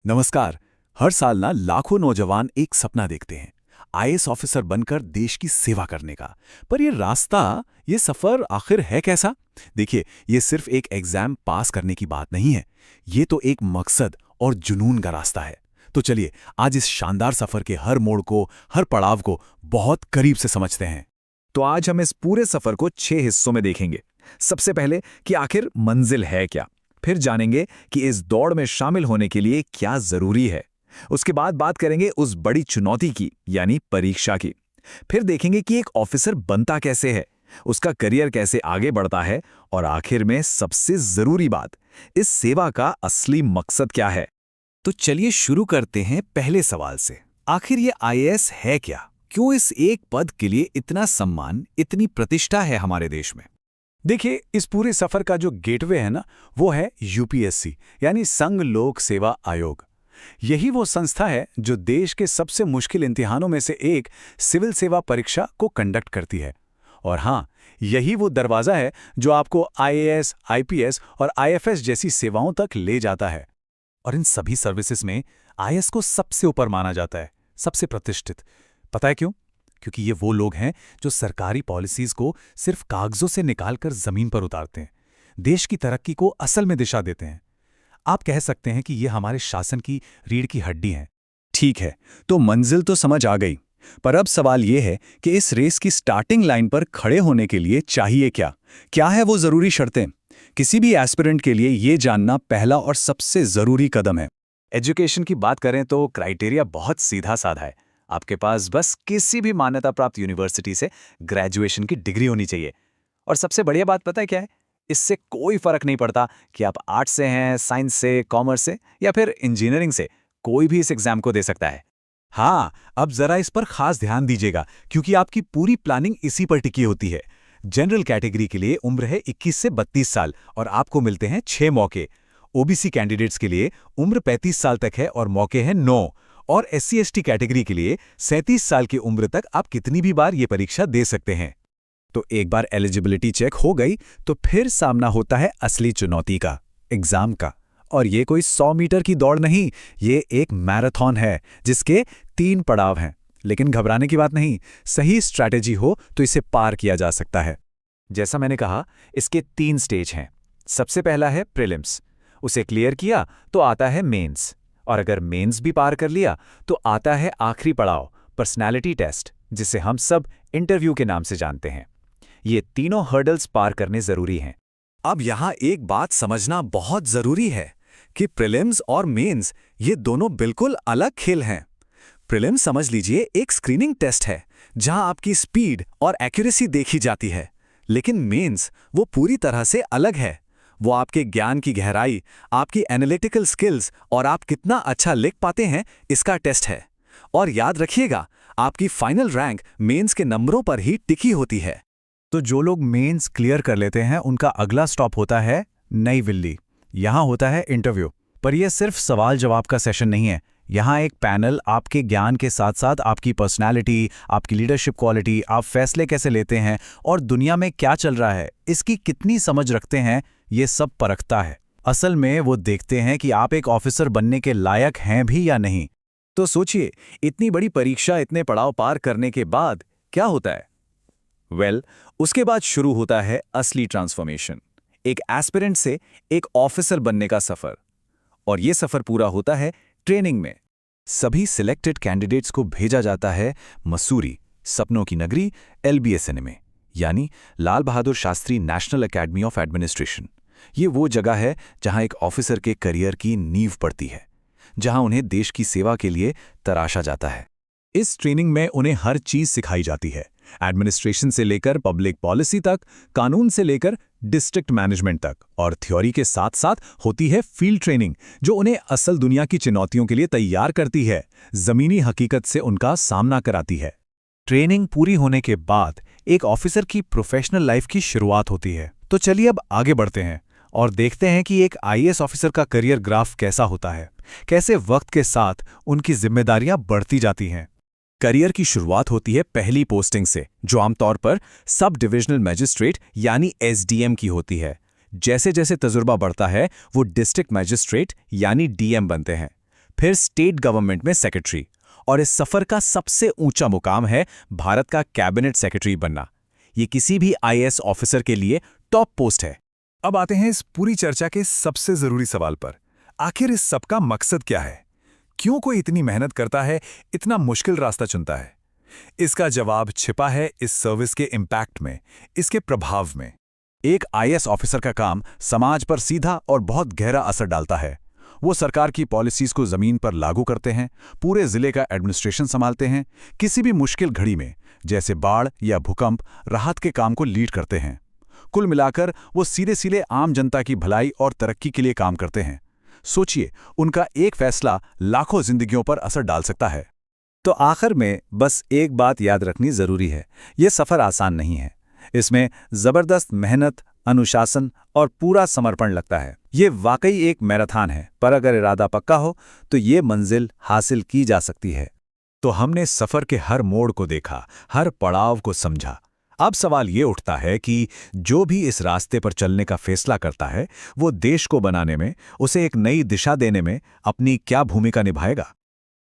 नमस्कार। हर साल ना लाखों नौजवान एक सपना देखते हैं, आईएएस ऑफिसर बनकर देश की सेवा करने का। पर ये रास्ता, ये सफर आखिर है कैसा? देखिए, ये सिर्फ एक एग्जाम पास करने की बात नहीं है। ये तो एक मकसद और जुनून का रास्ता है। तो चलिए, आज इस शानदार सफर के हर मोड़ को, हर पड़ाव को बहुत करीब से समझते हैं। तो आज हम इस पूरे सफर को 6 हिस्सों में देखेंगे। सबसे पहले कि आखिर मंजिल है क्या। फिर जानेंगे कि इस दौड़ में शामिल होने के लिए क्या जरूरी है। उसके बाद बात करेंगे उस बड़ी चुनौती की, यानी परीक्षा की। फिर देखेंगे कि एक ऑफिसर बनता कैसे है, उसका करियर कैसे आगे बढ़ता है, और आखिर में सबसे जरूरी बात, इस सेवा का असली मकसद क्या है। तो चलिए शुरू करते हैं पहले सवाल से। आखिर ये आईएएस है क्या? क्यों इस एक पद के लिए इतना सम्मान, इतनी प्रतिष्ठा है हमारे देश में? देखिए, इस पूरे सफर का जो गेटवे है ना, वो है यूपीएससी, यानी संघ लोक सेवा आयोग। यही वो संस्था है जो देश के सबसे मुश्किल इम्तिहानों में से एक सिविल सेवा परीक्षा को कंडक्ट करती है। और हाँ, यही वो दरवाजा है जो आपको आईएएस, आईपीएस और आईएफएस जैसी सेवाओं तक ले जाता है। और इन सभी सर्विसेज में आईएएस को सबसे ऊपर माना जाता है, सबसे प्रतिष्ठित। पता है क्यों? क्योंकि ये वो लोग हैं जो सरकारी पॉलिसीज को सिर्फ कागजों से निकालकर जमीन पर उतारते हैं, देश की तरक्की को असल में दिशा देते हैं। आप कह सकते हैं कि ये हमारे शासन की रीढ़ की हड्डी हैं। ठीक है, तो मंजिल तो समझ आ गई, पर अब सवाल यह है कि इस रेस की स्टार्टिंग लाइन पर खड़े होने के लिए चाहिए क्या। क्या है वो जरूरी शर्तें? किसी भी एस्पिरेंट के लिए ये जानना पहला और सबसे जरूरी कदम है। एजुकेशन की बात करें तो क्राइटेरिया बहुत सीधा साधा है। आपके पास बस किसी भी मान्यता प्राप्त यूनिवर्सिटी से ग्रेजुएशन की डिग्री होनी चाहिए। और सबसे बढ़िया बात पता है क्या है? इससे कोई फर्क नहीं पड़ता कि आप आर्ट्स से हैं, साइंस से, कॉमर्स से या फिर इंजीनियरिंग से, कोई भी इस एग्जाम को दे सकता है। हाँ, अब जरा इस पर खास ध्यान दीजिएगा, क्योंकि आपकी पूरी प्लानिंग इसी पर टिकी होती है। जनरल कैटेगरी के लिए उम्र है 21 से 32 साल और आपको मिलते हैं 6 मौके। ओबीसी कैंडिडेट्स के लिए उम्र 35 साल तक है और मौके हैं 9। और एससी/एसटी कैटेगरी के लिए 37 साल की उम्र तक आप कितनी भी बार ये परीक्षा दे सकते हैं। तो एक बार एलिजिबिलिटी चेक हो गई, तो फिर सामना होता है असली चुनौती का, एग्जाम का। और ये कोई 100 मीटर की दौड़ नहीं, ये एक मैराथन है जिसके 3 पड़ाव हैं। लेकिन घबराने की बात नहीं, सही स्ट्रैटेजी हो तो इसे पार किया जा सकता है। जैसा मैंने कहा, इसके 3 स्टेज हैं। सबसे पहला है प्रीलिम्स। उसे क्लियर किया तो आता है मेंस, और अगर मेंस भी पार कर लिया तो आता है आखिरी पड़ाव, पर्सनैलिटी टेस्ट, जिसे हम सब इंटरव्यू के नाम से जानते हैं। ये तीनों हर्डल्स पार करने जरूरी हैं। अब यहाँ एक बात समझना बहुत जरूरी है कि प्रीलिम्स और मेंस ये दोनों बिल्कुल अलग खेल हैं। प्रीलिम्स समझ लीजिए एक स्क्रीनिंग टेस्ट है जहां आपकी स्पीड और एक्यूरेसी देखी जाती है। लेकिन मेंस वो पूरी तरह से अलग है। वो आपके ज्ञान की गहराई, आपकी एनालिटिकल स्किल्स और आप कितना अच्छा लिख पाते हैं, इसका टेस्ट है। और याद रखिएगा, आपकी फाइनल रैंक मेंस के नंबरों पर ही टिकी होती है। तो जो लोग मेंस क्लियर कर लेते हैं, उनका अगला स्टॉप होता है नई दिल्ली। यहाँ होता है इंटरव्यू। पर यह सिर्फ सवाल जवाब का सेशन नहीं है। यहाँ एक पैनल आपके ज्ञान के साथ साथ आपकी पर्सनालिटी, आपकी लीडरशिप क्वालिटी, आप फैसले कैसे लेते हैं और दुनिया में क्या चल रहा है, इसकी कितनी समझ रखते हैं, ये सब परखता है। असल में वो देखते हैं कि आप एक ऑफिसर बनने के लायक हैं भी या नहीं। तो सोचिए, इतनी बड़ी परीक्षा, इतने पड़ाव पार करने के बाद क्या होता है? उसके बाद शुरू होता है असली ट्रांसफॉर्मेशन, एक एस्पिरेंट से एक ऑफिसर बनने का सफर। और यह सफर पूरा होता है ट्रेनिंग में। सभी सिलेक्टेड कैंडिडेट्स को भेजा जाता है मसूरी, सपनों की नगरी, एलबीएसएन में, यानी Lal Bahadur Shastri national academy of administration. ये वो जगह है जहां एक ऑफिसर के करियर की नींव पड़ती है, जहां उन्हें देश की सेवा के लिए तराशा जाता है। इस ट्रेनिंग में उन्हें हर चीज सिखाई जाती है, एडमिनिस्ट्रेशन से लेकर पब्लिक पॉलिसी तक, कानून से लेकर डिस्ट्रिक्ट मैनेजमेंट तक। और थ्योरी के साथ साथ होती है फील्ड ट्रेनिंग, जो उन्हें असल दुनिया की चुनौतियों के लिए तैयार करती है, जमीनी हकीकत से उनका सामना कराती है। ट्रेनिंग पूरी होने के बाद एक ऑफिसर की प्रोफेशनल लाइफ की शुरुआत होती है। तो चलिए अब आगे बढ़ते हैं और देखते हैं कि एक आईएएस ऑफिसर का करियर ग्राफ कैसा होता है, कैसे वक्त के साथ उनकी जिम्मेदारियां बढ़ती जाती हैं। करियर की शुरुआत होती है पहली पोस्टिंग से, जो आमतौर पर सब डिविजनल मजिस्ट्रेट यानी एसडीएम की होती है। जैसे जैसे तजुर्बा बढ़ता है, वो डिस्ट्रिक्ट मजिस्ट्रेट यानी डीएम बनते हैं। फिर स्टेट गवर्नमेंट में सेक्रेटरी, और इस सफर का सबसे ऊंचा मुकाम है भारत का कैबिनेट सेक्रेटरी बनना। ये किसी भी आईएएस ऑफिसर के लिए टॉप पोस्ट है। अब आते हैं इस पूरी चर्चा के सबसे जरूरी सवाल पर। आखिर इस सब का मकसद क्या है? क्यों कोई इतनी मेहनत करता है, इतना मुश्किल रास्ता चुनता है? इसका जवाब छिपा है इस सर्विस के इम्पैक्ट में, इसके प्रभाव में। एक आईएएस ऑफिसर का काम समाज पर सीधा और बहुत गहरा असर डालता है। वो सरकार की पॉलिसीज को जमीन पर लागू करते हैं, पूरे जिले का एडमिनिस्ट्रेशन संभालते हैं, किसी भी मुश्किल घड़ी में जैसे बाढ़ या भूकंप राहत के काम को लीड करते हैं। कुल मिलाकर वो सीधे सीधे आम जनता की भलाई और तरक्की के लिए काम करते हैं। सोचिए, उनका एक फैसला लाखों जिंदगियों पर असर डाल सकता है। तो आखिर में बस एक बात याद रखनी जरूरी है, ये सफर आसान नहीं है। इसमें जबरदस्त मेहनत, अनुशासन और पूरा समर्पण लगता है। ये वाकई एक मैराथन है, पर अगर इरादा पक्का हो तो ये मंजिल हासिल की जा सकती है। तो हमने सफर के हर मोड़ को देखा, हर पड़ाव को समझा। अब सवाल ये उठता है कि जो भी इस रास्ते पर चलने का फैसला करता है, वो देश को बनाने में, उसे एक नई दिशा देने में अपनी क्या भूमिका निभाएगा।